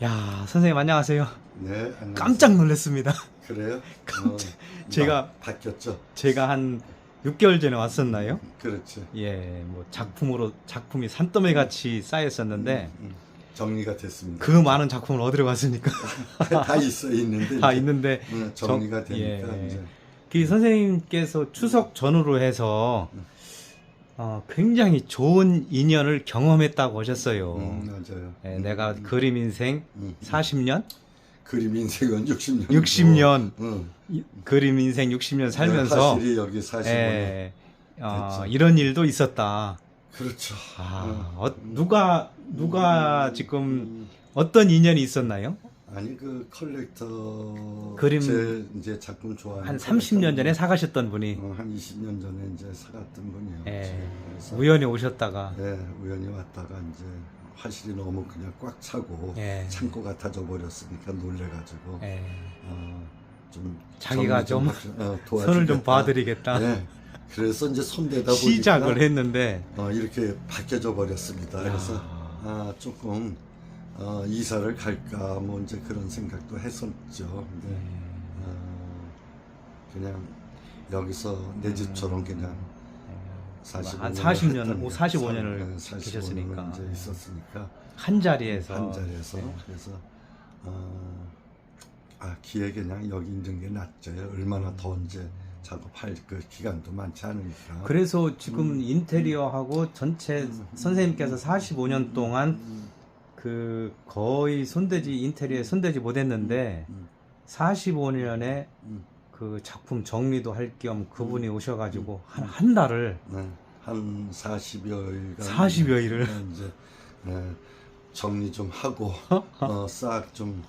야, 선생님 안녕하세요. 네, 안녕하세요. 깜짝 놀랐습니다. 그래요? 제가 바뀌었죠. 제가 한 6개월 전에 왔었나요? 그렇지. 예, 뭐 작품이 산더미 같이 쌓였었는데 정리가 됐습니다. 그 많은 작품을 어디로 갔습니까? 다 있는데 다 이제, 있는데 정리가 되니까 예. 이제 그 선생님께서 추석 전후로 해서 굉장히 좋은 인연을 경험했다고 하셨어요. 맞아요. 예, 내가 그림 인생 40년, 그림 인생은 60년. 60년 응. 그림 인생 60년 살면서 사실이 여기 45년. 예, 됐죠. 이런 일도 있었다. 그렇죠. 누가 지금 어떤 인연이 있었나요? 아니 그 컬렉터 그림 이제 작품 좋아하는 한 30년 전에 사가셨던 분이 한 20년 전에 이제 사갔던 분이요. 예, 그래서 우연히 오셨다가 네, 우연히 왔다가 이제 화실이 너무 그냥 꽉 차고 예. 창고 같아져 버렸으니까 놀래가지고 예, 좀 자기가 정리 좀 도와주겠다. 손을 좀 봐드리겠다. 네, 그래서 이제 손대다 시작을 보니까 했는데 이렇게 바뀌어져 버렸습니다. 그래서 조금 이사를 갈까 뭐 이제 그런 생각도 했었죠. 근데 그냥 여기서 내 집처럼 그냥 45년 한 40년, 45년을 계셨으니까. 이제 있었으니까 한 자리에서 한 자리에서 예. 그래서 기회 그냥 여기 있는 게 낫죠. 얼마나 더 이제 작업할 그 기간도 많지 않으니까. 그래서 지금 인테리어하고 전체 선생님께서 45년 동안 그 거의 인테리어에 손대지 못했는데 45년에 그 작품 정리도 할 겸 그분이 오셔가지고 한 달을 네, 한 40여일간 40여 일을 이제 정리 좀 하고 싹 좀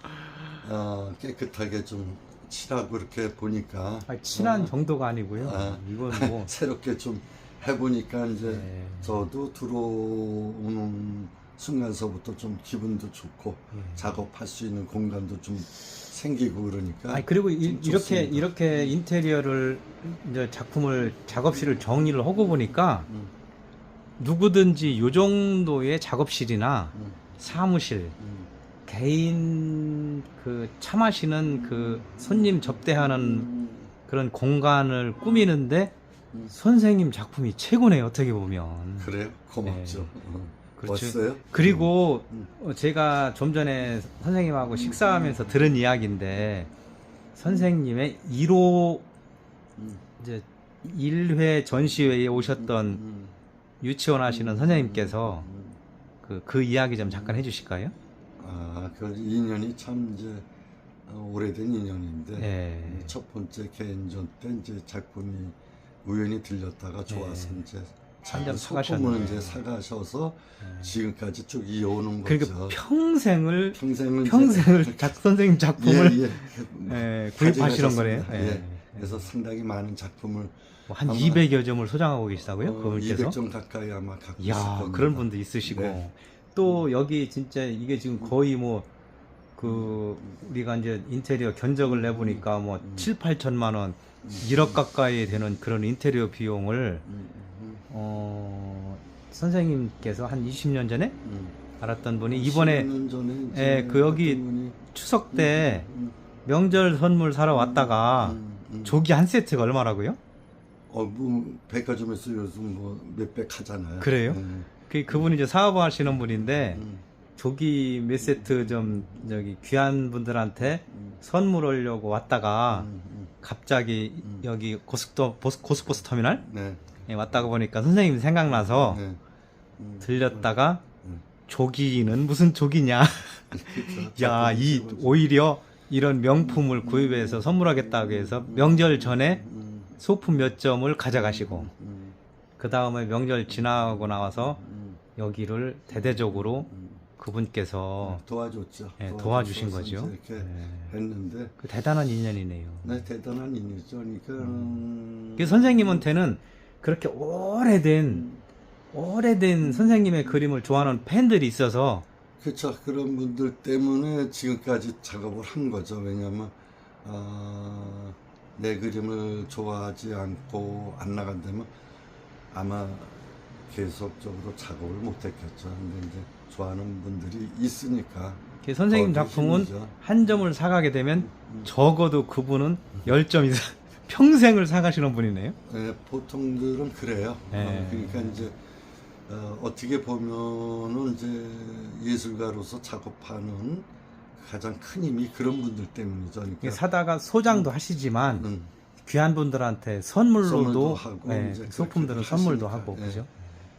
깨끗하게 좀 칠하고 이렇게 보니까 친한 정도가 아니고요. 이건 뭐 새롭게 좀 해보니까 이제 네. 저도 들어오는 순간서부터 좀 기분도 좋고 작업할 수 있는 공간도 좀 생기고 그러니까. 그리고 좀 좋습니다. 이렇게 인테리어를 이제 작업실을 정리를 하고 보니까 누구든지 요 정도의 작업실이나 사무실 개인 차 마시는 손님 접대하는 그런 공간을 꾸미는데 선생님 작품이 최고네요. 어떻게 보면. 그래요? 고맙죠. 그렇죠. 멋있어요? 그리고 제가 좀 전에 선생님하고 식사하면서 들은 이야기인데 선생님의 1호 이제 1회 전시회에 오셨던 유치원 하시는 선생님께서 그 이야기 좀 잠깐 해주실까요? 그 인연이 참 이제 오래된 인연인데 예. 첫 번째 개인전 때 이제 작품이 우연히 들렸다가 좋아서 이제 한점 소품을 사가셨네. 이제 사가셔서 지금까지 쭉 이어오는 그러니까 거죠. 평생을 평생을 이제 선생님 작품을 예, 구입하시는 거네요. 가져가셨습니다. 예. 그래서 상당히 많은 작품을 한 아마 200여 점을 소장하고 계시다고요? 그분께서? 200점 가까이 아마 갖고 있을 이야, 겁니다. 그런 분도 있으시고. 네. 또 여기 진짜 이게 지금 거의 우리가 이제 인테리어 견적을 내보니까 7, 8천만 원, 1억 가까이 되는 그런 인테리어 비용을 선생님께서 한 20년 전에 알았던 분이 이번에 10년 전에 예, 이제 여기 어떤 분이 추석 때 명절 선물 사러 왔다가 조기 한 세트가 얼마라고요? 뭐 백화점에서 요즘 뭐 몇백 하잖아요. 그래요? 그분이 이제 사업하시는 분인데 조기 몇 세트 좀 귀한 분들한테 선물하려고 왔다가 갑자기 여기 고속버스 터미널 네. 왔다가 보니까 선생님 생각나서 네. 들렸다가 조기는 무슨 조기냐? 그렇죠. 야, 오히려 이런 명품을 구입해서 선물하겠다고 해서 명절 전에 소품 몇 점을 가져가시고 그 다음에 명절 지나고 나와서 여기를 대대적으로 그분께서 도와줬죠. 예, 도와주신 도와줘서 거죠. 이제 이렇게 했는데 대단한 인연이네요. 네, 대단한 인연이죠. 그러니까 그 선생님한테는 그렇게 오래된 선생님의 그림을 좋아하는 팬들이 있어서 그렇죠. 그런 분들 때문에 지금까지 작업을 한 거죠. 왜냐하면 내 그림을 좋아하지 않고 안 나간다면 아마 계속적으로 작업을 못 했겠죠. 근데 이제 좋아하는 분들이 있으니까 선생님 더 작품은 힘이죠. 한 점을 사가게 되면 적어도 그분은 10점 이상 평생을 사가시는 분이네요. 네, 보통들은 그래요. 네. 그러니까 이제 어떻게 보면은 이제 예술가로서 작업하는 가장 큰 힘이 그런 분들 때문이죠. 그러니까 사다가 소장도 하시지만 음, 귀한 분들한테 선물로도 선물도 하고 예, 이제 소품들은 그렇게 선물도 하시니까. 하고 예. 그죠?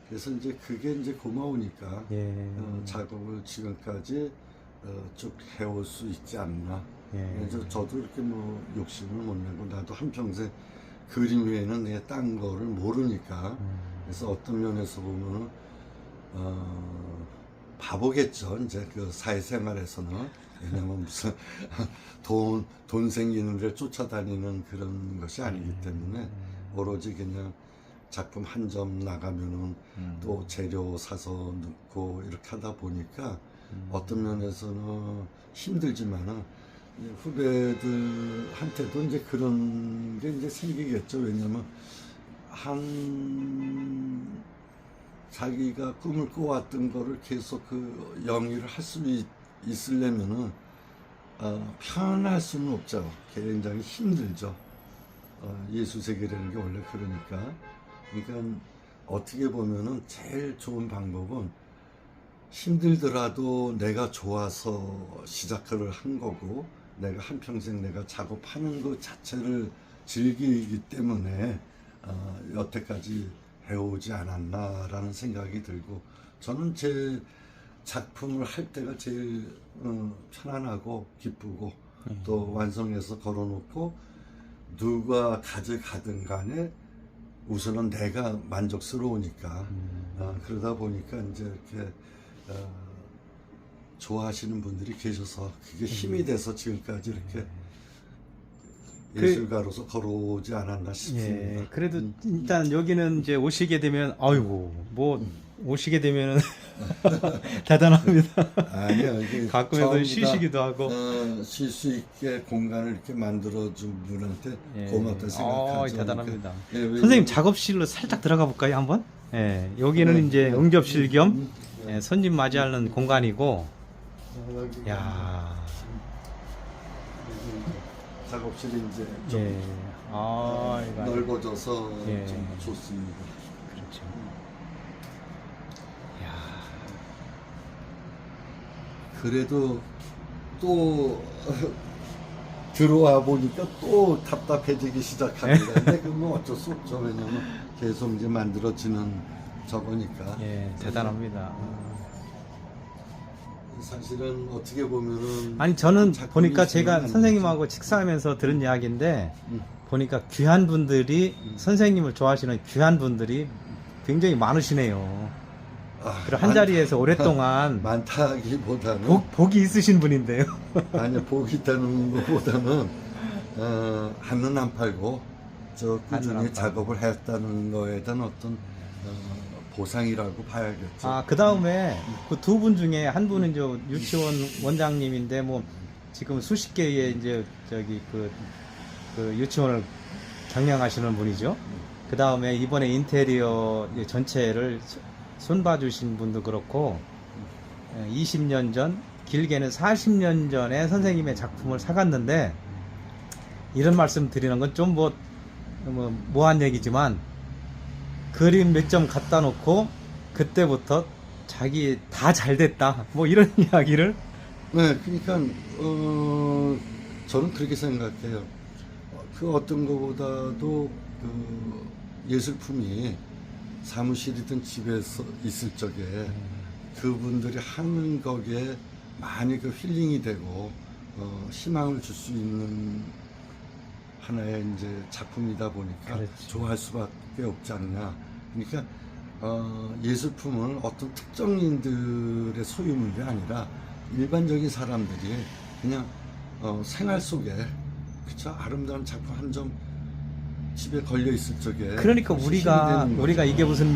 그래서 이제 그게 이제 고마우니까 예. 작업을 지금까지 쭉 해올 수 있지 않나. 예. 그래서 저도 이렇게 뭐 욕심을 못 내고 나도 한평생 그림 외에는 내 딴 거를 모르니까 그래서 어떤 면에서 보면은 바보겠죠. 이제 그 사회생활에서는 왜냐면 무슨 돈 생기는 데 쫓아다니는 그런 것이 아니기 때문에 오로지 그냥 작품 한 점 나가면은 또 재료 사서 넣고 이렇게 하다 보니까 어떤 면에서는 힘들지만은 후배들한테도 이제 그런 게 이제 생기겠죠. 왜냐면 자기가 꿈을 꿔왔던 거를 계속 그 영위를 할 수 있으려면은 편할 수는 없죠. 굉장히 힘들죠. 예술 세계라는 게 원래 그러니까. 그러니까 어떻게 보면은 제일 좋은 방법은 힘들더라도 내가 좋아서 시작을 한 거고 내가 한평생 내가 작업하는 것 자체를 즐기기 때문에 여태까지 해오지 않았나라는 생각이 들고 저는 제 작품을 할 때가 제일 편안하고 기쁘고 또 완성해서 걸어놓고 누가 가져가든 간에 우선은 내가 만족스러우니까 그러다 보니까 이제 이렇게 좋아하시는 분들이 계셔서 그게 힘이 돼서 지금까지 이렇게 예술가로서 걸어오지 않았나 싶습니다. 예, 그래도 일단 여기는 이제 오시게 되면 아이고 뭐 오시게 되면은 대단합니다. 아니요, 이게 가끔은 쉬시기도 하고. 쉴 수 있게 공간을 이렇게 만들어준 분한테 예. 고맙다 생각하죠. 대단합니다. 그러니까, 예, 선생님 작업실로 살짝 들어가 볼까요 한번? 예, 여기는 이제 응접실 겸 손님 맞이하는 공간이고. 야, 작업실이 이제 좀 예, 이거 넓어져서 예. 좀 좋습니다. 그렇죠. 야, 그래도 또 들어와 보니까 또 답답해지기 시작합니다. 근데 그건 어쩔 수 없죠. 왜냐면 계속 이제 만들어지는 저거니까. 예, 대단합니다. 사실은 어떻게 보면은 아니 저는 작품이 보니까 있으면 제가 안 선생님하고 식사하면서 들은 이야기인데 보니까 귀한 분들이 선생님을 좋아하시는 귀한 분들이 굉장히 많으시네요. 그리고 한 자리에서 오랫동안 많다기보다는 복이 있으신 분인데요. 아니 복이 있다는 것보다는 한눈 안 팔고 저 한눈 안 꾸준히 팔고. 작업을 했다는 거에 대한 어떤 보상이라고 봐야겠죠. 그 다음에 그 두 분 중에 한 분은 저 유치원 원장님인데 뭐 지금 수십 개의 이제 저기 그 유치원을 경영하시는 분이죠. 그 다음에 이번에 인테리어 전체를 손봐주신 분도 그렇고 20년 전 길게는 40년 전에 선생님의 작품을 사갔는데 이런 말씀 드리는 건 좀 뭐한 얘기지만 그림 몇 점 갖다 놓고 그때부터 자기 다 잘 됐다 뭐 이런 이야기를 네, 그러니까 저는 그렇게 생각해요. 그 어떤 것보다도 그 예술품이 사무실이든 집에서 있을 적에 그분들이 하는 거기에 많이 그 힐링이 되고 희망을 줄 수 있는 하나의 이제 작품이다 보니까 그렇지. 좋아할 수밖에 없지 않냐. 그러니까 예술품은 어떤 특정인들의 소유물이 아니라 일반적인 사람들이 그냥 생활 속에 그쵸 아름다운 작품 한 점 집에 걸려 있을 적에 그러니까 힘이 우리가 되는 거죠. 이게 무슨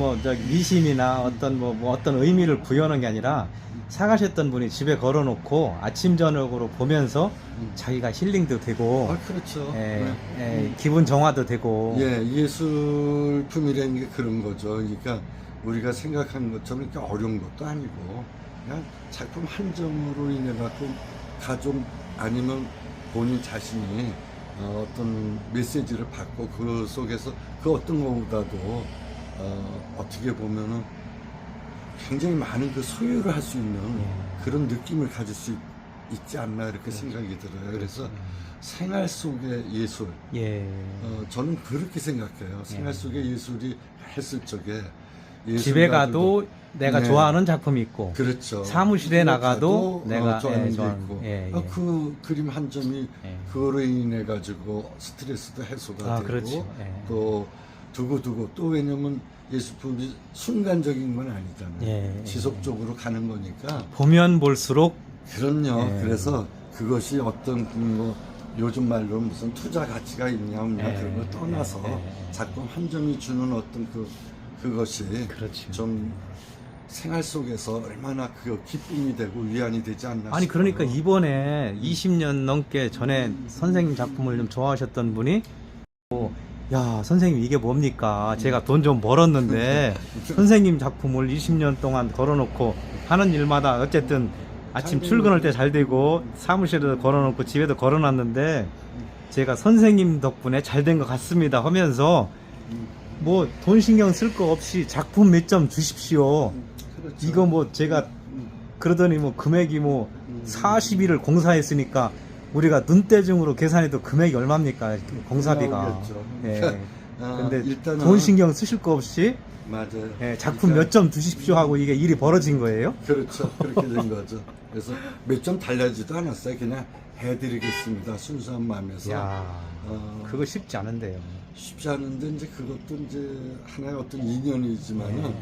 미심이나 어떤 뭐 어떤 의미를 부여하는 게 아니라 사가셨던 분이 집에 걸어놓고 아침 저녁으로 보면서 자기가 힐링도 되고 그렇죠. 기분 정화도 되고 예, 예술품이라는 게 그런 거죠. 그러니까 우리가 생각하는 것처럼 이렇게 어려운 것도 아니고 그냥 작품 한 점으로 인해 갖고 가족 아니면 본인 자신이 어떤 메시지를 받고 그 속에서 그 어떤 것보다도 어떻게 보면은 굉장히 많은 그 소유를 할 수 있는 그런 느낌을 가질 수 있지 않나 이렇게 생각이 들어요. 그래서 생활 속의 예술, 예. 저는 그렇게 생각해요. 생활 속의 예술이 했을 적에 집에 가도 내가 네. 좋아하는 작품이 있고, 그렇죠. 사무실에 나가도 내가 좋아하는 게 좋아하는, 있고 예, 예. 그 그림 한 점이 예. 그거로 인해 가지고 스트레스도 해소가 되고 그렇죠. 예. 또 두고두고 또 왜냐면 예술품이 순간적인 건 아니잖아요. 예, 예. 지속적으로 가는 거니까 보면 볼수록 그럼요. 예. 그래서 그것이 어떤 뭐 요즘 말로 무슨 투자 가치가 있냐 없냐 예. 그런 걸 떠나서 예. 작품 한 점이 주는 어떤 그것이 그렇죠. 좀 생활 속에서 얼마나 그 기쁨이 되고 위안이 되지 않나 아니 싶어요. 그러니까 이번에 20년 넘게 전에 선생님 작품을 좀 좋아하셨던 분이 야 선생님 이게 뭡니까 제가 돈 좀 벌었는데 선생님 작품을 20년 동안 걸어놓고 하는 일마다 어쨌든 아침 출근할 때 잘 되고 사무실에도 걸어놓고 집에도 걸어놨는데 제가 선생님 덕분에 잘 된 것 같습니다 하면서 뭐 돈 신경 쓸 거 없이 작품 몇 점 주십시오. 그렇죠. 이거 뭐 제가 그러더니 뭐 금액이 뭐 40일을 공사했으니까 우리가 눈대중으로 계산해도 금액이 얼마입니까? 공사비가. 나오겠죠. 예. 근데 일단은 돈 신경 쓰실 거 없이 맞아요. 예, 작품 그러니까 몇 점 주십시오 하고 이게 일이 벌어진 거예요? 그렇죠. 그렇게 된 거죠. 그래서 몇 점 달라지도 않았어요. 그냥 해드리겠습니다. 순수한 마음에서. 야, 그거 어, 쉽지 않은데요. 쉽지 않은데 이제 그것도 이제 하나의 어떤 인연이지만은 네.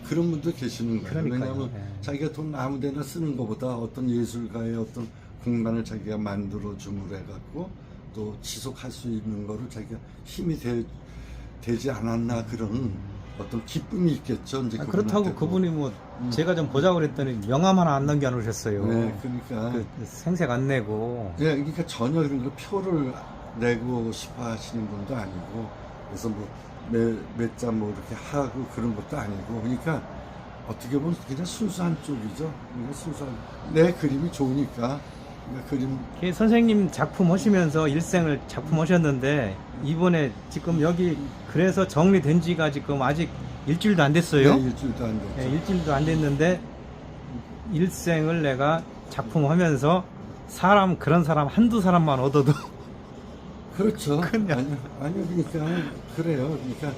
그런 분도 계시는 거예요. 그러니까요. 왜냐하면 네. 자기가 돈 아무데나 쓰는 것보다 어떤 예술가의 어떤 공간을 자기가 만들어 줌으로 해갖고 또 지속할 수 있는 거를 자기가 힘이 되지 않았나 그런 어떤 기쁨이 있겠죠. 이제 그렇다고 그분한테도. 그분이 뭐 제가 좀 보자고 그랬더니 명함 하나 안 남겨놓으셨어요. 네, 그러니까 그 생색 안 내고. 예, 그러니까 전혀 그런 거 표를 내고 싶어 하시는 분도 아니고, 그래서 뭐, 몇 장 뭐 이렇게 하고 그런 것도 아니고, 그러니까 어떻게 보면 그냥 순수한 쪽이죠. 그러니까 순수한, 내 그림이 좋으니까, 그러니까 그림, 그 선생님 작품 하시면서 일생을 작품 하셨는데 이번에 지금 여기 그래서 정리된 지가 지금 아직 일주일도 안 됐어요. 네, 일주일도 안 됐죠. 네, 일주일도 안 됐는데 일생을 내가 작품 하면서 그런 사람 한두 사람만 얻어도 그렇죠. 그냥. 아니요, 그러니까, 그래요. 그러니까,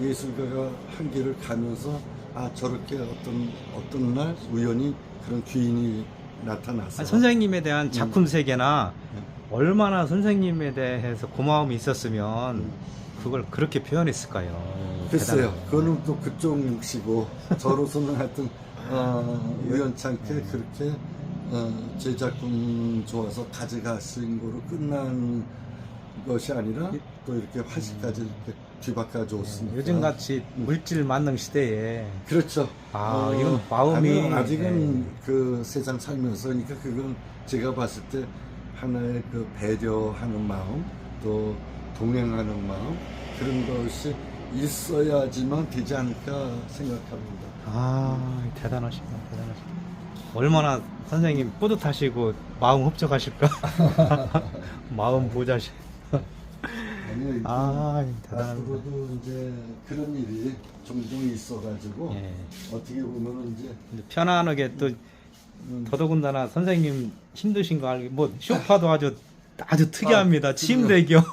예술가가 한 길을 가면서, 저렇게 어떤 날 우연히 그런 귀인이 나타났어요. 선생님에 대한 작품 세계나 네. 얼마나 선생님에 대해서 고마움이 있었으면 그걸 그렇게 표현했을까요? 글쎄요, 대단하네요. 그거는 또 그쪽 몫이고, 저로서는 하여튼, 우연찮게 그렇게, 제 작품 좋아서 가져가신 거로 끝난 것이 아니라, 또 이렇게 화시까지 이렇게 뒤바꿔 줬으니까. 요즘같이 물질 만능 시대에 그렇죠. 이건 마음이 아직은 네. 그 세상 살면서, 그러니까 그건 제가 봤을 때 하나의 그 배려하는 마음, 또 동행하는 마음, 그런 것이 있어야지만 되지 않을까 생각합니다. 대단하시다. 얼마나 선생님 뿌듯하시고 마음 흡족하실까? 마음 보자시. 아니요, 대단합니다. 앞으로도 이제 그런 일이 종종 있어가지고 예. 어떻게 보면은 이제 편안하게 또 더더군다나 선생님 힘드신 거 알고 뭐 쇼파도 아주 특이합니다. 침대 겸.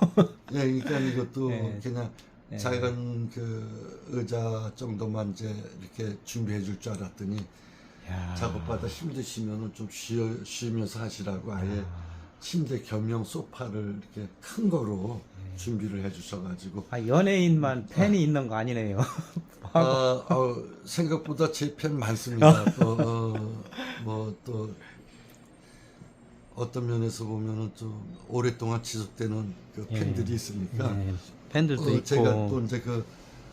예, 그러니까 이것도 예. 그냥 예. 작은 그 의자 정도만 이제 이렇게 준비해 줄 줄 알았더니 야. 작업하다 힘드시면은 좀 쉬면서 하시라고 아예 침대 겸용 소파를 이렇게 큰 거로 준비를 해 주셔가지고 연예인만 팬이 있는 거 아니네요. 생각보다 제 팬 많습니다. 또 어떤 면에서 보면은 좀 오랫동안 지속되는 그 예. 팬들이 있으니까 예. 팬들도 있고 제가 또 이제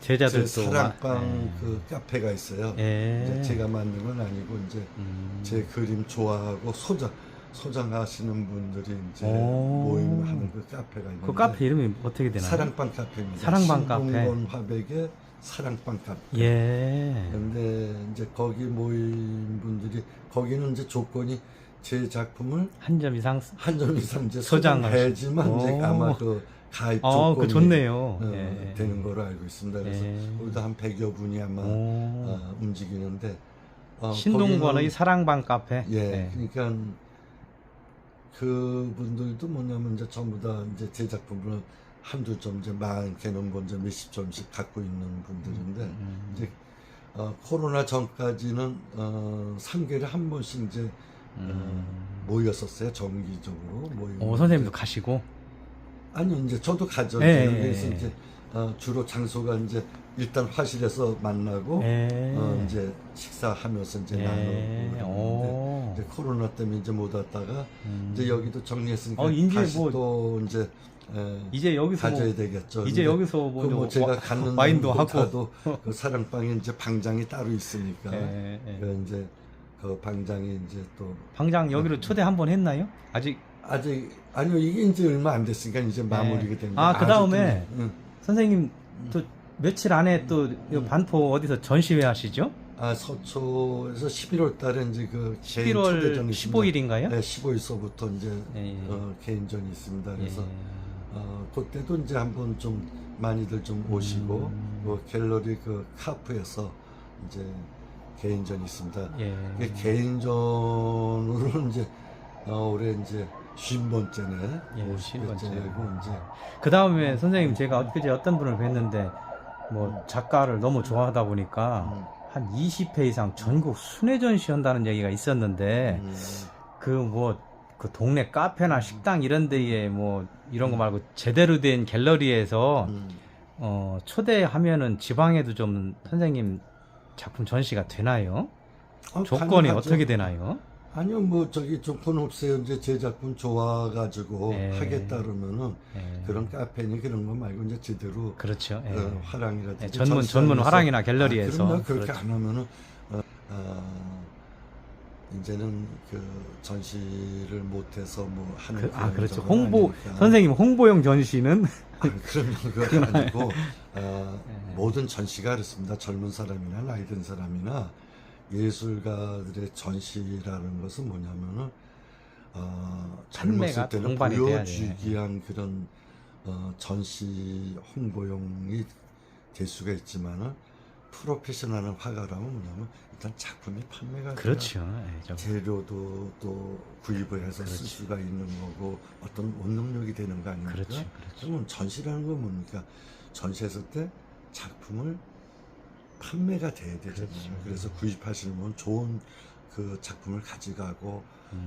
제 제자들도 사랑방 그 카페가 있어요. 예. 이제 제가 만든 건 아니고 이제 제 그림 좋아하고 소장하시는 분들이 이제 오. 모임하는 그 카페가 있는데 그 카페 이름이 어떻게 되나요? 사랑방 카페입니다. 사랑방 카페. 신동건 화백의 사랑방 카페. 예. 근데 이제 거기 모인 분들이 거기는 이제 조건이 제 작품을 한 점 이상. 한 점 이상 이제 소장하시- 소장해야지만 이제 오. 아마 그 가입 조건이 그 좋네요. 되는 거로 알고 있습니다. 그래서 예. 거기도 한 100여 분이 아마 오. 움직이는데 신동관의 거기는- 사랑방 카페. 예, 그러니까 그분들도 뭐냐면 이제 전부 다 이제 제 작품을 한두 점 이제 많게는 먼저 몇십 점씩 갖고 있는 분들인데 이제 코로나 전까지는 3개월에 한 번씩 이제 모였었어요. 정기적으로 모이고. 선생님도 가시고. 아니요, 이제 저도 가죠. 예, 그래서 예. 이제 주로 장소가 이제 일단 화실에서 만나고 예. 이제 식사하면서 이제 예. 나누고 오. 그러는데 이제 코로나 때문에 이제 못 왔다가 이제 여기도 정리했으니까 이제 다시 뭐- 또 이제 이제 여기서 가져야 뭐, 되겠죠. 이제 근데 여기서 그 뭐 제가 갖는 와인도 하고. 곳하고 그 사랑방에 이제 방장이 따로 있으니까 예, 예. 그 이제 그 방장이 이제 또 방장 여기로 초대 한번 했나요? 아직 아직 아니요, 이게 이제 얼마 안 됐으니까 이제 마무리가 됩니다. 아, 그 다음에 아직도, 선생님 또 며칠 안에 또 반포 어디서 전시회 하시죠? 서초에서 11월 달에 이제 그 11월 15일인가요? 네, 15일서부터 이제 예. 개인전이 있습니다. 그래서 예. 그때도 이제 한번 좀 많이들 좀 오시고 갤러리 그 카프에서 이제 개인전이 있습니다. 예. 이게 개인전으로 이제 올해 이제 50번째네. 예, 50번째고. 이제 그 다음에 선생님 제가 엊그제 어떤 분을 뵀는데 뭐 작가를 너무 좋아하다 보니까 한 20회 이상 전국 순회 전시한다는 얘기가 있었는데 그 뭐 그 동네 카페나 식당 이런 데에 뭐 이런 거 말고 제대로 된 갤러리에서 초대하면은 지방에도 좀 선생님 작품 전시가 되나요? 조건이 가능하죠. 어떻게 되나요? 아니요, 뭐 저기 조건 없어요. 이제 제 작품 좋아가지고 예. 하겠다 그러면은 예. 그런 카페니 그런 거 말고 이제 제대로 그렇죠. 예. 화랑이라든지 예, 전문 전시장에서 화랑이나 갤러리에서. 그럼요. 그렇게 그렇죠. 안 하면은 이제는 그 전시를 못해서 뭐 하는 그렇죠. 건 홍보 아니니까. 선생님 홍보용 전시는 그러면 그건 아니고 모든 전시가 그렇습니다. 젊은 사람이나 나이 든 사람이나 예술가들의 전시라는 것은 뭐냐면은 젊었을 판매가 때는 동반이 돼야 보여주기 위한 그런 전시 홍보용이 될 수가 있지만은 프로페셔널한 화가라면 뭐냐면 일단 작품이 판매가 돼야 그렇죠. 예, 재료도 또 구입을 해서 쓸 수가 있는 거고 어떤 원동력이 되는 거 아닙니까? 그렇죠. 그러면 전시라는 건 뭡니까? 전시했을 때 작품을 판매가 돼야 되잖아요. 그렇죠. 그래서 구입하시는 분 좋은 그 작품을 가져가고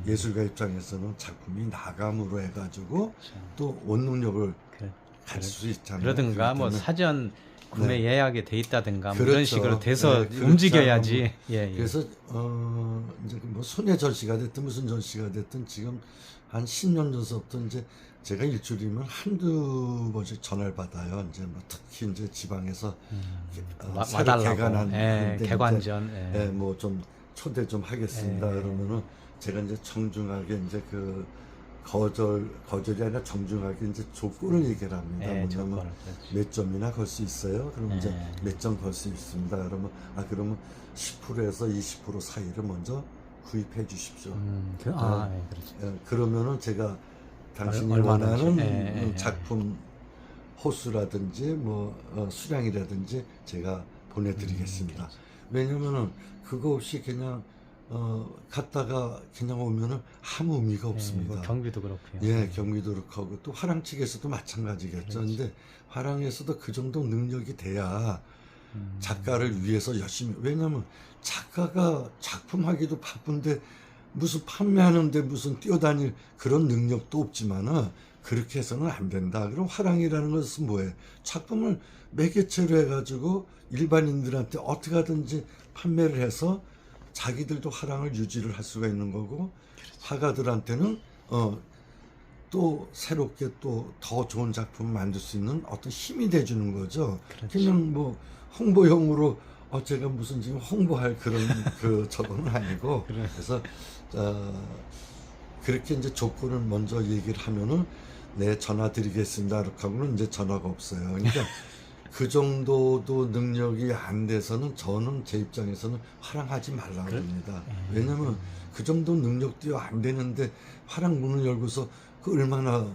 예술가 입장에서는 작품이 나감으로 해가지고 그렇죠. 또 원동력을 그- 가질 수 있잖아요. 그러든가 뭐 그렇기 때문에 사전 구매 네. 예약이 돼 있다든가 뭐 이런 그렇죠. 식으로 돼서 네, 그렇지 움직여야지. 않으면 예, 예. 그래서 이제 뭐 순회 전시가 됐든 무슨 전시가 됐든 지금 한 10년 전서부터 이제 제가 일주일이면 한두 번씩 전화를 받아요. 이제 뭐 특히 이제 지방에서 새로 와달라고. 개관한 예, 데인데 개관전. 예. 뭐 좀 초대 좀 하겠습니다. 예. 그러면은 제가 이제 정중하게 이제 그 거절이 아니라 정중하게 이제 조건을 얘기를 합니다. 예, 뭐냐면 조건을, 그렇죠. 몇 점이나 걸 수 있어요. 그럼 이제 예. 몇 점 걸 수 있습니다. 그러면 그러면 10%에서 20% 사이를 먼저 구입해 주십시오. 예, 그렇죠. 그러면은 제가 당신이 얼마든지. 원하는 예, 예, 작품 호수라든지 뭐 수량이라든지 제가 보내드리겠습니다. 왜냐면은 그거 없이 그냥 갔다가 그냥 오면은 아무 의미가 없습니다. 뭐 경비도 그렇고요. 예, 경기도 그렇고 하고 또 화랑 측에서도 마찬가지겠죠. 근데 화랑에서도 그 정도 능력이 돼야 작가를 위해서 열심히, 왜냐면 작가가 작품하기도 바쁜데 무슨 판매하는데 무슨 뛰어다닐 그런 능력도 없지만은 그렇게 해서는 안 된다. 그럼 화랑이라는 것은 뭐예요? 작품을 매개체로 해가지고 일반인들한테 어떻게 하든지 판매를 해서 자기들도 화랑을 유지를 할 수가 있는 거고, 화가들한테는 또 새롭게 또 더 좋은 작품을 만들 수 있는 어떤 힘이 돼주는 거죠. 그냥 뭐 홍보용으로 제가 무슨 지금 홍보할 그런 그 저거는 아니고, 그래서 그렇게 이제 조건을 먼저 얘기를 하면은 네, 전화 드리겠습니다. 이렇게 하고는 이제 전화가 없어요. 그러니까 그 정도도 능력이 안 돼서는 저는 제 입장에서는 화랑하지 말라고 합니다. 왜냐면 그 정도 능력도 안 되는데 화랑 문을 열고서 그 얼마나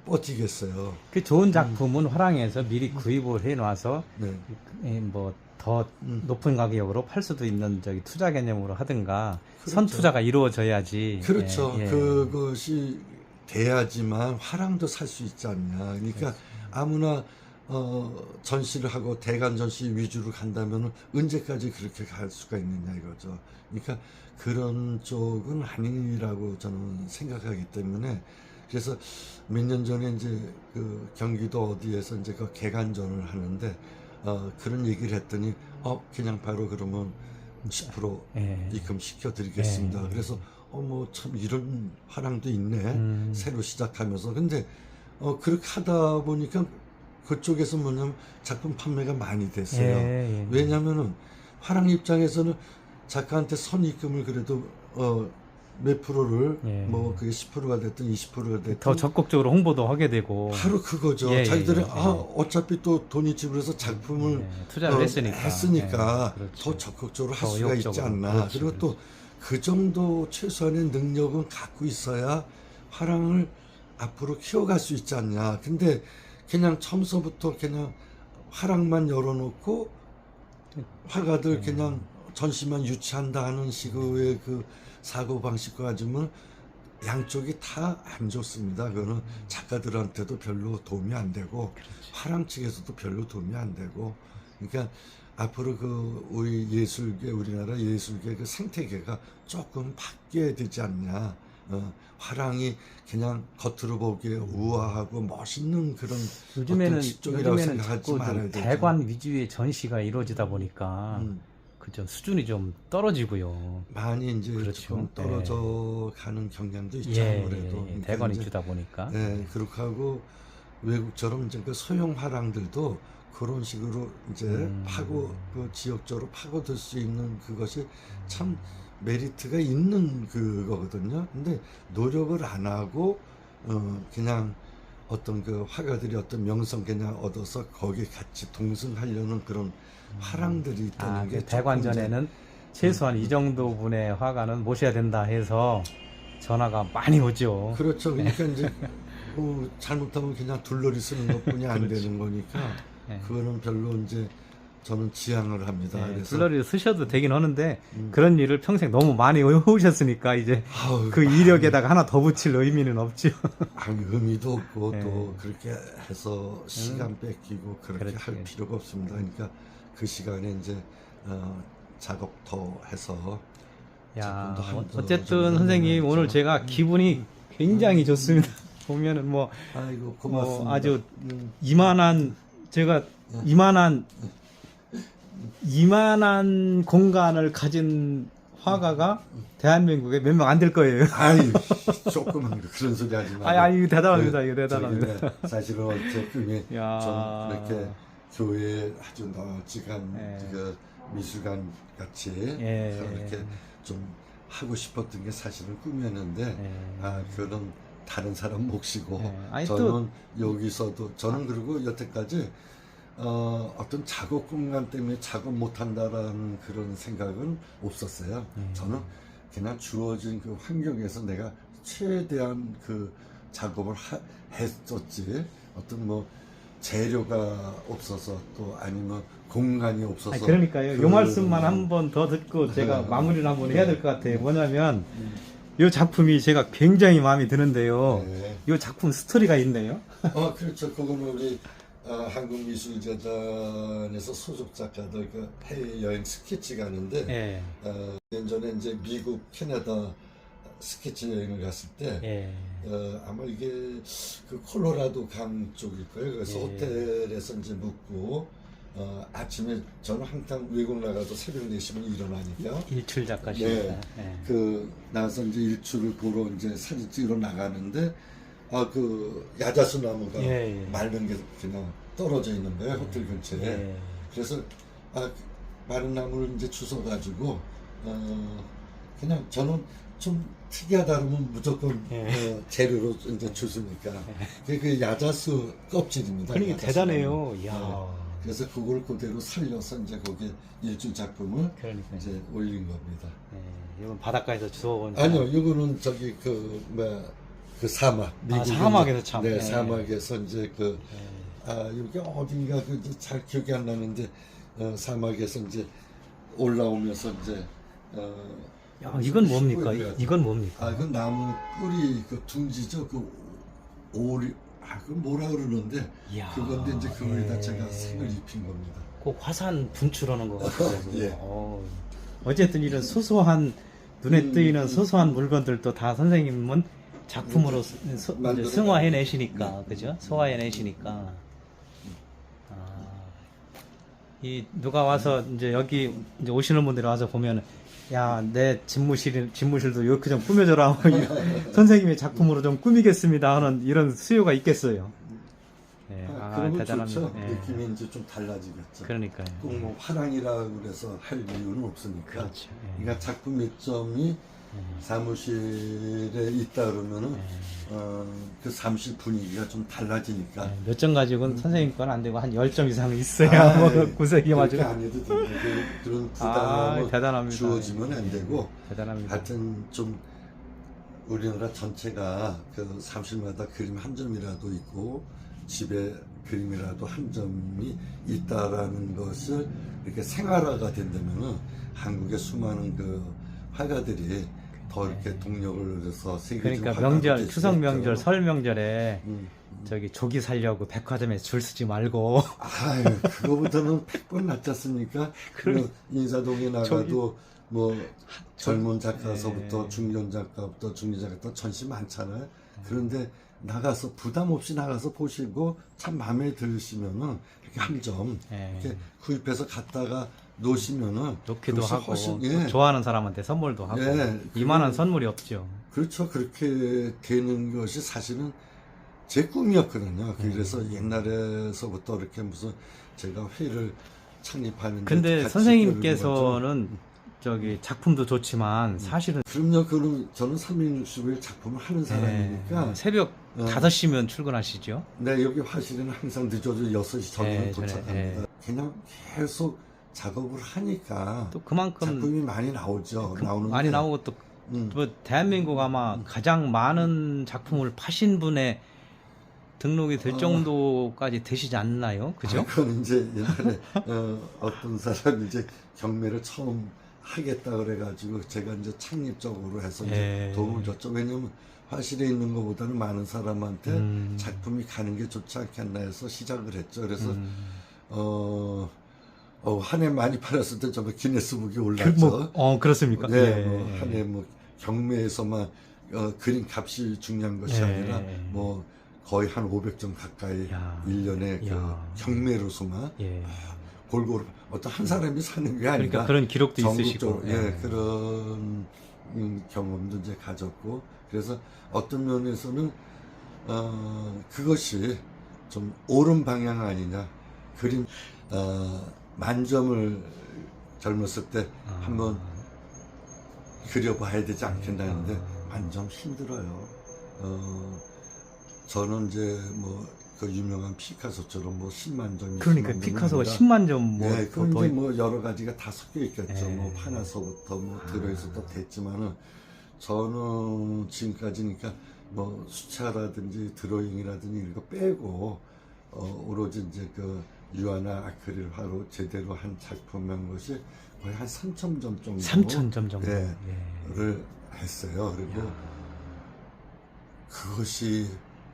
버티겠어요. 그 좋은 작품은 화랑에서 미리 구입을 해놔서 네. 뭐 더 높은 가격으로 팔 수도 있는 저기 투자 개념으로 하든가 그렇죠. 선투자가 이루어져야지. 그렇죠. 예, 예. 그것이 돼야지만 화랑도 살 수 있지 않냐. 그러니까 아무나 전시를 하고 대관 전시 위주로 간다면 언제까지 그렇게 갈 수가 있느냐 이거죠. 그러니까 그런 쪽은 아니라고 저는 생각하기 때문에 그래서 몇 년 전에 이제 그 경기도 어디에서 이제 그 개관전을 하는데 그런 얘기를 했더니 그냥 바로 그러면 10% 예. 입금시켜 드리겠습니다. 예. 그래서 뭐 참 이런 화랑도 있네. 새로 시작하면서. 근데 그렇게 하다 보니까 그쪽에서 뭐냐면 작품 판매가 많이 됐어요. 예, 예. 왜냐면은 화랑 입장에서는 작가한테 선입금을 그래도 몇 프로를 예. 뭐 그게 10%가 됐든 20%가 됐든 더 적극적으로 홍보도 하게 되고. 바로 그거죠. 예, 자기들이 예, 예. 어차피 또 돈이 지불해서 작품을 예, 투자를 했으니까. 예, 그렇죠. 더 적극적으로 할 더 수가 있지 의욕적으로. 않나. 그렇죠, 그리고 또 그 정도 최소한의 능력은 갖고 있어야 화랑을 앞으로 키워갈 수 있지 않냐. 근데 그냥 처음서부터 그냥 화랑만 열어놓고 화가들 그냥 전시만 유치한다 하는 식의 그 사고 방식과 가지면 양쪽이 다 안 좋습니다. 그거는 작가들한테도 별로 도움이 안 되고 화랑 측에서도 별로 도움이 안 되고 그러니까 앞으로 그 우리 예술계 우리나라 예술계 그 생태계가 조금 바뀌어야 되지 않냐. 화랑이 그냥 겉으로 보기에 우아하고 멋있는 그런 요즘에는 어떤 직종이라고 생각하지 자꾸 좀 말아야 되죠. 대관 위주의 전시가 이루어지다 보니까 그죠 수준이 좀 떨어지고요. 많이 이제 그렇죠. 조금 떨어져 가는 경향도 있죠. 예, 아무래도. 예, 그러니까 대관 이제 위주다 보니까. 네, 그렇게 하고 외국처럼 이제 그 소형 화랑들도 그런 식으로 이제 파고 그 지역적으로 파고들 수 있는 그것이 참 메리트가 있는 그거거든요. 근데 노력을 안 하고 그냥 어떤 그 화가들이 어떤 명성 그냥 얻어서 거기에 같이 동승하려는 그런 화랑들이 있다는 게 그 대관전에는 최소한 이 정도 분의 화가는 모셔야 된다 해서 전화가 많이 오죠. 그렇죠. 그러니까 이제 잘못하면 그냥 둘러리 쓰는 것뿐이 안 되는 거니까 네. 그거는 별로 이제 저는 지향을 합니다. 네, 그래서 블러리를 쓰셔도 되긴 하는데 그런 일을 평생 너무 많이 해오셨으니까 이제 그 이력에다가 하나 더 붙일 의미는 없죠. 의미도 없고 네. 또 그렇게 해서 시간 뺏기고 그렇게 그렇지. 할 필요가 없습니다. 그러니까 그 시간에 이제 작업 더 해서 야, 작품도 한더 어쨌든 좀 선생님 해야죠. 오늘 제가 기분이 굉장히 좋습니다. 보면은 뭐, 아이고 고맙습니다. 아주 이만한 제가 이만한 공간을 가진 화가가 대한민국에 몇 명 안 될 거예요. 아이 조그만 거 그런 소리 하지 마고. 이거 대단합니다. 이거 대단합니다. 저기 사실은 어째 그게 야. 좀 이렇게 교회 아주 널찍한 예. 그 미술관 같이 예. 이렇게 좀 하고 싶었던 게 사실은 꿈이었는데 예. 그거는 다른 사람 몫이고 예. 아니, 저는 여기서도 저는 그리고 여태까지 어떤 작업 공간 때문에 작업 못한다라는 그런 생각은 없었어요. 저는 그냥 주어진 그 환경에서 내가 최대한 그 작업을 했었지. 어떤 뭐 재료가 없어서 또 아니면 공간이 없어서. 그러니까요. 요 말씀만 한 번 더 듣고 제가 마무리를 한번 해야 될 것 같아요. 뭐냐면 이 작품이 제가 굉장히 마음에 드는데요. 네. 이 작품 스토리가 있네요. 그렇죠. 그거는 우리 한국미술재단에서 소속 작가들 그 해외여행 스케치 가는데 예. 년 전에 이제 미국, 캐나다 스케치 여행을 갔을 때 예. 아마 이게 그 콜로라도 강 쪽일 거예요. 그래서 예. 호텔에서 이제 묵고 아침에 저는 항상 외국 나가도 새벽 4시면 일어나니까 일출 작가십니다. 예. 그 나가서 이제 일출을 보러 이제 사진 찍으러 나가는데 그 야자수 나무가 예. 마른 게 그냥 떨어져 있는 거예요. 호텔 근처에. 예. 그래서 마른 나무를 이제 주워 가지고 그냥 저는 좀 특이하다 그러면 무조건 예. 재료로 이제 주시니까 그 야자수 껍질입니다. 그러니까 야자수. 대단해요. 이야. 그래서 그걸 그대로 살려서 이제 거기에 일주 작품을 그러니까 이제 올린 겁니다. 이건 바닷가에서 주워온. 아니요, 이거는 저기 그 사막. 미국의 사막에서 이제, 참. 네, 예. 사막에서 이제 여기 어딘가 이제 잘 기억이 안 나는데 사막에서 이제 올라오면서 이제 야, 이건 뭡니까? 그래가지고. 이건 뭡니까? 그 나무 뿌리 그 둥지죠. 그 오리 그건 뭐라 그러는데 이야. 그건데 이제 그거에다 예. 제가 색을 입힌 겁니다. 그 화산 분출하는 것 같아요. 예. 어쨌든 이런 소소한 눈에 띄는 소소한 물건들도 다 선생님은 작품으로 이제 만들어 승화해내시니까, 네. 그죠? 소화해내시니까. 이 누가 와서 이제 여기 이제 오시는 분들이 와서 보면, 야, 내 집무실도 이렇게 좀 꾸며줘라. 선생님의 작품으로 좀 꾸미겠습니다 하는 이런 수요가 있겠어요. 예, 그러면 대단합니다. 좋죠. 예. 느낌이 이제 좀 달라지겠죠. 그러니까요. 꼭 뭐 화랑이라고 그래서 할 이유는 없으니까. 그렇죠. 예. 그러니까 작품 몇 점이 사무실에 있다 그러면은 그 사무실 분위기가 좀 달라지니까. 몇 점 가지고는 선생님 건 안 되고 한 10점 이상은 있어야 뭐 구색이 그렇게 맞아. 안 해도 되는데 그런 부담을 대단합니다. 주어지면 안 되고. 대단합니다. 하여튼 좀 우리나라 전체가 그 사무실마다 그림 한 점이라도 있고 집에 그림이라도 한 점이 있다라는 것을 이렇게 생활화가 된다면은 한국의 수많은 그 화가들이 더 이렇게 동력을 얻어서 세계적 그러니까 화가가 명절, 될 추석 수가 명절, 있죠. 설 명절에 음. 저기 조기 살려고 백화점에 줄 서지 말고 아유, 그거보다는 100번 낫지 않습니까? 그 인사동에 나가도 뭐 젊은 작가서부터 예. 중견 작가부터 중기 작가부터 전시 많잖아요. 그런데 나가서 부담 없이 나가서 보시고 참 마음에 들으시면은 이렇게 한 점 예. 이렇게 구입해서 갖다가 놓으시면은 놓기도 그것이 하고 훨씬, 예. 좋아하는 사람한테 선물도 하고 예, 이만한 그게- 선물이 없죠. 그렇죠. 그렇게 되는 것이 사실은 제 꿈이었거든요. 음. 그래서 옛날에서부터 이렇게 무슨 제가 회를 창립하는데 근데 같이 선생님께서는 저기 작품도 좋지만 음. 사실은 그럼요. 그럼 저는 365일 작품을 하는 사람이니까 새벽 5시면 출근하시죠? 네, 여기 화실에는 항상 늦어도 6시 전에는 예, 전에, 도착합니다. 그냥 계속 작업을 하니까 또 그만큼 작품이 많이 나오죠. 나오는데 많이 나오고 또 음. 뭐 대한민국 아마 가장 많은 작품을 파신 분의 등록이 될 정도까지 되시지 않나요? 그죠? 아, 그건 이제 옛날에 어떤 사람이 이제 경매를 처음 하겠다 그래가지고 제가 이제 창립적으로 해서 이제 예. 도움을 줬죠. 왜냐면 화실에 있는 것보다는 많은 사람한테 음. 작품이 가는 게 좋지 않겠나 해서 시작을 했죠. 그래서 한 해 많이 팔았을 때 정말 기네스북에 올랐죠. 그렇습니까? 네, 예. 뭐 한 해 뭐 경매에서만 그림 값이 중요한 것이 예. 아니라 뭐 거의 한 500점 가까이 야. 1년에 그 야. 경매로서만 예. 골고루 어떤 한 사람이 사는 게 아니라 그러니까 그런 기록도 전국적으로 있으시고. 예, 그런 경험도 이제 가졌고 그래서 어떤 면에서는 그것이 좀 옳은 방향 아니냐 그림 만점을 젊었을 때 한번 그려봐야 되지 않겠나는데 만점 힘들어요. 저는 이제 뭐 그 유명한 피카소처럼 뭐 10만 점이 그러니까 10만 점이 피카소가 아니라 10만 점 뭐 네, 그럼 더 이제 뭐 여러 가지가 다 섞여 있겠죠. 예. 뭐 파나소부터 뭐 들어있어도 됐지만은 저는 지금까지니까 뭐 수차라든지 드로잉이라든지 이런 거 빼고 오로지 이제 그 유화나 아크릴화로 제대로 한 작품한 것이 거의 한 3,000점 정도 3,000점 정도. 네, 예. 를 했어요. 그리고 그것이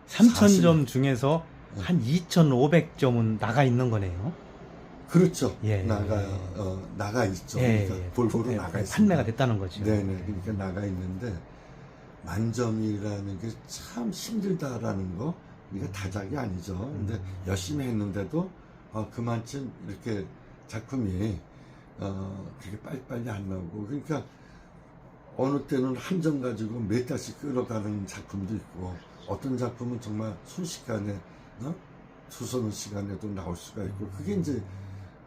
3,000점 중에서 한 2,500점은 나가 있는 거네요. 그렇죠. 예. 나가 있죠. 예, 그러니까 예. 골고루 예, 나가 있습니다. 판매가 됐다는 거죠. 네네. 그러니까 나가 있는데 만점이라는 게 참 힘들다라는 거 이게 다작이 아니죠. 근데 열심히 했는데도 그만큼 이렇게 작품이 그렇게 빨리빨리 안 나오고 그러니까 어느 때는 한 점 가지고 몇 달씩 끌어가는 작품도 있고 어떤 작품은 정말 순식간에 수소는 시간에도 나올 수가 있고 그게 이제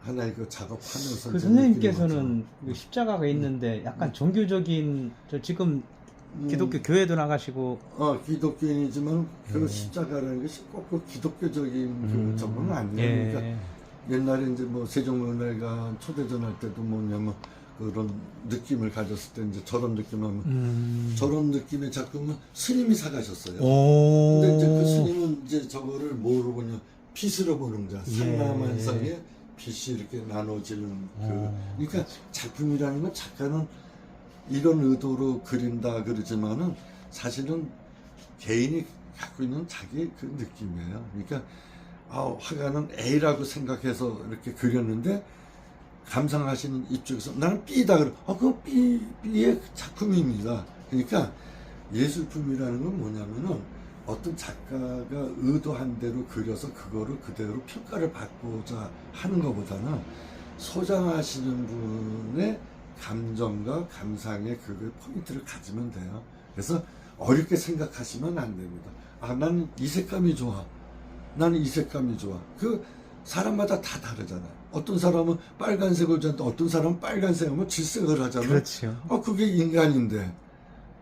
하나의 그 작업하면서 그 이제 선생님께서는 느끼는 그 십자가가 있는데 약간 종교적인 저 지금 기독교 교회도 나가시고. 기독교인이지만 그 예. 십자가라는 것이 꼭 그 기독교적인 그 저건 아니에요. 예. 그러니까 옛날에 이제 뭐 세종문화가 초대전 할 때도 뭐냐면 그런 느낌을 가졌을 때 이제 저런 느낌은 저런 느낌의 작품은 스님이 사가셨어요. 오. 근데 이제 그 스님은 이제 저거를 뭐로 보냐, 빛으로 보는 자, 상남한상에 빛이 이렇게 나눠지는 그러니까 작품이라는 건 작가는 이런 의도로 그린다 그러지만은 사실은 개인이 갖고 있는 자기 그 느낌이에요. 그러니까 화가는 A라고 생각해서 이렇게 그렸는데 감상하시는 이쪽에서 나는 B다 그래. 그건 B의 작품입니다. 그러니까 예술품이라는 건 뭐냐면은 어떤 작가가 의도한 대로 그려서 그거를 그대로 평가를 받고자 하는 것보다는 소장하시는 분의 감정과 감상의 그 포인트를 가지면 돼요. 그래서 어렵게 생각하시면 안 됩니다. 나는 이 색감이 좋아. 나는 이 색감이 좋아. 그 사람마다 다 다르잖아요. 어떤 사람은 빨간색을 좋아하는데 어떤 사람은 빨간색하면 질색을 하잖아요. 그렇죠. 그게 인간인데.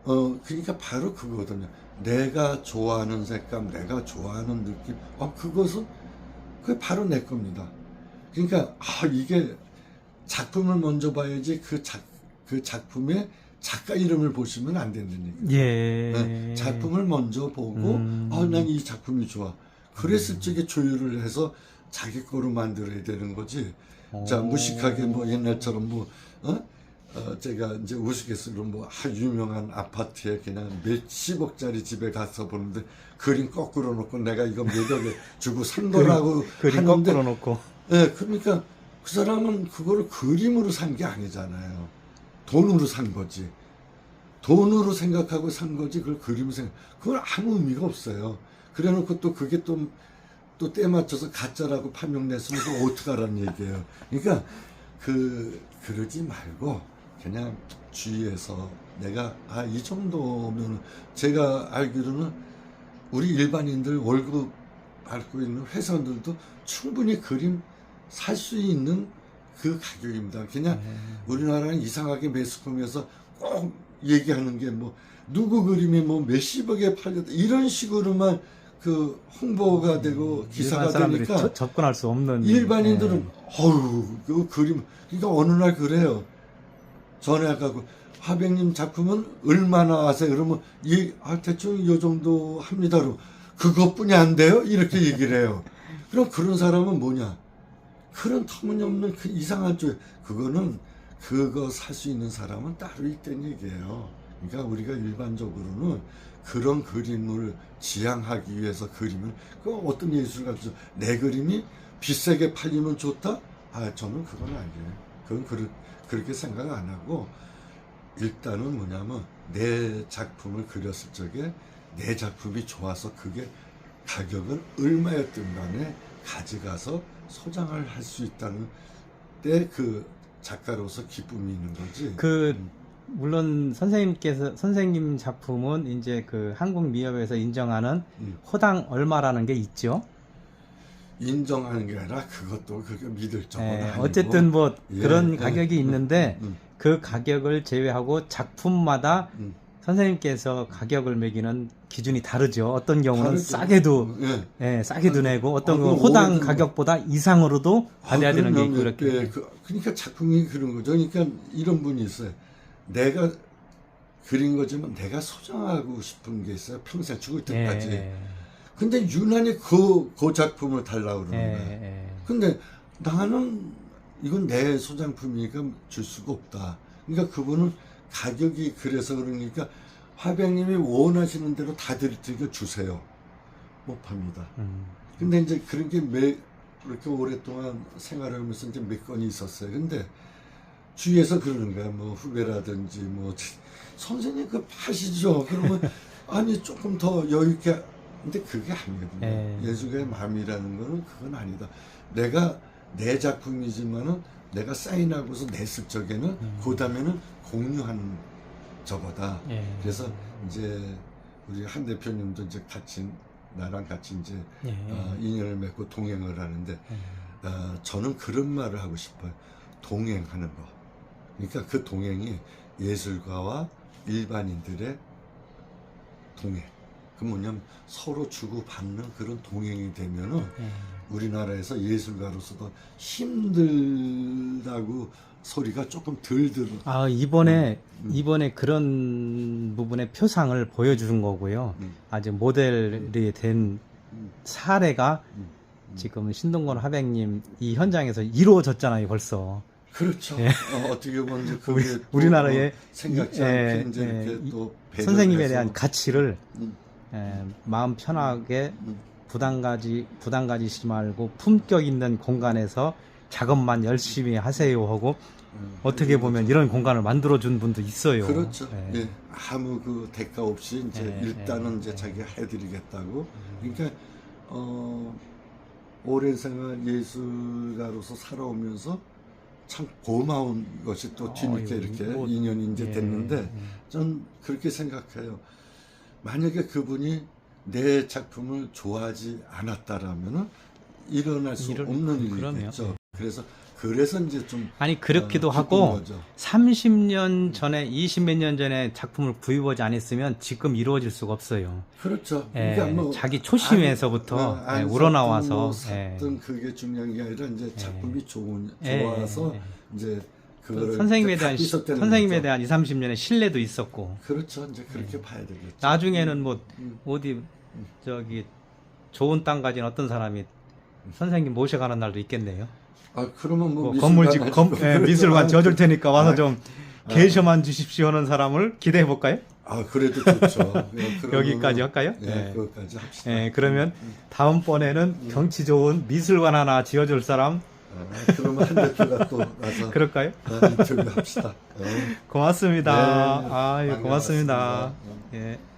그러니까 바로 그거거든요. 내가 좋아하는 색감, 내가 좋아하는 느낌, 그것은 그게 바로 내 겁니다. 그러니까 이게 작품을 먼저 봐야지 그 작품의 작가 이름을 보시면 안 된다는 얘기예요. 예. 네, 작품을 먼저 보고 난 이 작품이 좋아. 그랬을 적에 조율을 해서 자기 거로 만들어야 되는 거지. 자, 무식하게 뭐 옛날처럼 제가 이제 우스갯소리로 유명한 아파트에 그냥 몇십억짜리 집에 가서 보는데 그림 거꾸로 놓고 내가 이거 몇억에 주고 산 거라고 그림 하는데, 거꾸로 놓고. 네, 그러니까 그 사람은 그거를 그림으로 산 게 아니잖아요. 돈으로 산 거지. 돈으로 생각하고 산 거지. 그걸 그림으로 그건 아무 의미가 없어요. 그래 놓고 또 그게 또 때 맞춰서 가짜라고 판명냈으면 그거 어떡하라는 얘기예요. 그러니까 그러지 말고 그냥 주위에서 내가 이 정도면, 제가 알기로는 우리 일반인들 월급 받고 있는 회사들도 충분히 그림 살 수 있는 그 가격입니다. 그냥 우리나라는 이상하게 매스컴에서 꼭 얘기하는 게 누구 그림이 몇십억에 팔렸다 이런 식으로만 그 홍보가 되고 기사가 일반 사람들이 되니까 접근할 수 없는. 일반인들은 그 그림, 그러니까 어느 날 그래요. 전화가고 화백님 작품은 얼마나 아세요? 그러면 대충 이 정도 합니다. 그러면 그것뿐이 안 돼요? 이렇게 얘기를 해요. 그럼 그런 사람은 뭐냐? 그런 터무니없는 그 이상한 쪽, 그거는 그거 살 수 있는 사람은 따로 있다는 얘기예요. 그러니까 우리가 일반적으로는 그런 그림을 지향하기 위해서 그림을, 그 어떤 예술가죠. 내 그림이 비싸게 팔리면 좋다? 저는 그건 아니에요. 그건 그렇게 생각 안 하고, 일단은 뭐냐면 내 작품을 그렸을 적에 내 작품이 좋아서 그게 가격은 얼마였든 간에 가져가서 소장을 할 수 있다는 때 그 작가로서 기쁨이 있는 거지. 물론 선생님 작품은 이제 그 한국미협에서 인정하는 호당 얼마라는 게 있죠. 인정하는 게 아니라 그것도 그게 믿을 정도는 아니고. 어쨌든 그런 가격이 있는데 그 가격을 제외하고 작품마다 선생님께서 가격을 매기는 기준이 다르죠. 어떤 경우는 다르죠. 싸게도 싸게도 내고, 어떤 경우는 호당 가격보다 이상으로도 받아야 되는 게 있고, 그렇게. 그러니까 작품이 그런 거죠. 그러니까 이런 분이 있어요. 내가 그린 거지만 내가 소장하고 싶은 게 있어요. 평생 죽을 때까지. 근데 유난히 그 작품을 달라고 그러는 거예요. 근데 나는 이건 내 소장품이니까 줄 수가 없다. 그러니까 그분은 가격이 그래서 그러니까 화백님이 원하시는 대로 다 드릴 테니까 주세요. 못 팝니다. 근데 이제 그런 게 그렇게 오랫동안 생활하면서 이제 몇 건이 있었어요. 근데 주위에서 그러는 거야. 후배라든지 선생님 그거 파시죠. 그러면 아니 조금 더 여유 있게. 근데 그게 아니거든요. 예술가의 마음이라는 거는 그건 아니다. 내가 내 작품이지만은 내가 사인하고서 냈을 적에는 그 다음에는 공유하는 저거다. 그래서 이제 우리 한 대표님도 이제 나랑 같이 이제 인연을 맺고 동행을 하는데 저는 그런 말을 하고 싶어요. 동행하는 거. 그러니까 그 동행이 예술가와 일반인들의 동행. 그 뭐냐면 서로 주고받는 그런 동행이 되면은 우리나라에서 예술가로서도 힘들다고 소리가 조금 덜 들어. 아, 이번에 그런 부분의 표상을 보여주는 거고요. 아주 모델이 된 사례가 지금 신동건 화백님 이 현장에서 이루어졌잖아요, 벌써. 그렇죠. 예. 어떻게 보면 이제 그게 또 우리나라의 생각지 예, 않게 이제 예, 이렇게 또 선생님에 배려해서 대한 가치를 음, 마음 편하게 음. 부담 가지시지 말고 품격 있는 공간에서 작업만 열심히 하세요 하고 어떻게 보면 이런 공간을 만들어 준 분도 있어요. 그렇죠. 예. 예. 아무 그 대가 없이 이제 예, 일단은 예, 이제 예. 자기가 해드리겠다고. 그러니까 오랜 생활 예술가로서 살아오면서 참 고마운 것이 또 뒤늦게 이렇게 뭐, 인연이 이제 예, 됐는데 전 그렇게 생각해요. 만약에 그분이 내 작품을 좋아하지 않았다라면은 일어날 수 없는 그럼요. 일이겠죠. 그래서 이제 좀 아니 그렇기도 기쁜 하고 거죠. 30년 전에 20몇 년 전에 작품을 구입하지 않았으면 지금 이루어질 수가 없어요. 그렇죠. 예, 그러니까 뭐 자기 초심에서부터 안 우러나와서 샀든 뭐 예. 샀든 그게 중요한 게 아니라 이제 작품이 예, 좋아서 예. 이제 그거를 선생님에 대한 값비쌌다는 선생님에 거죠. 대한 20, 30년의 신뢰도 있었고 그렇죠. 이제 그렇게 봐야 되겠죠. 나중에는 뭐 음. 어디 저기 좋은 땅 가진 어떤 사람이 선생님 모셔가는 날도 있겠네요. 그러면 뭐 건물집 그렇죠. 미술관 지어줄 테니까 와서 아, 좀 계셔만 주십시오 하는 사람을 기대해 볼까요? 그래도 좋죠. 여기까지 할까요? 네, 그것까지 합시다. 그러면 다음번에는 경치 좋은 미술관 하나 지어줄 사람 그러면 한 대표가 또 와서 그럴까요? 인터뷰 합시다. 고맙습니다. 네, 아유, 고맙습니다. 반갑습니다. 예.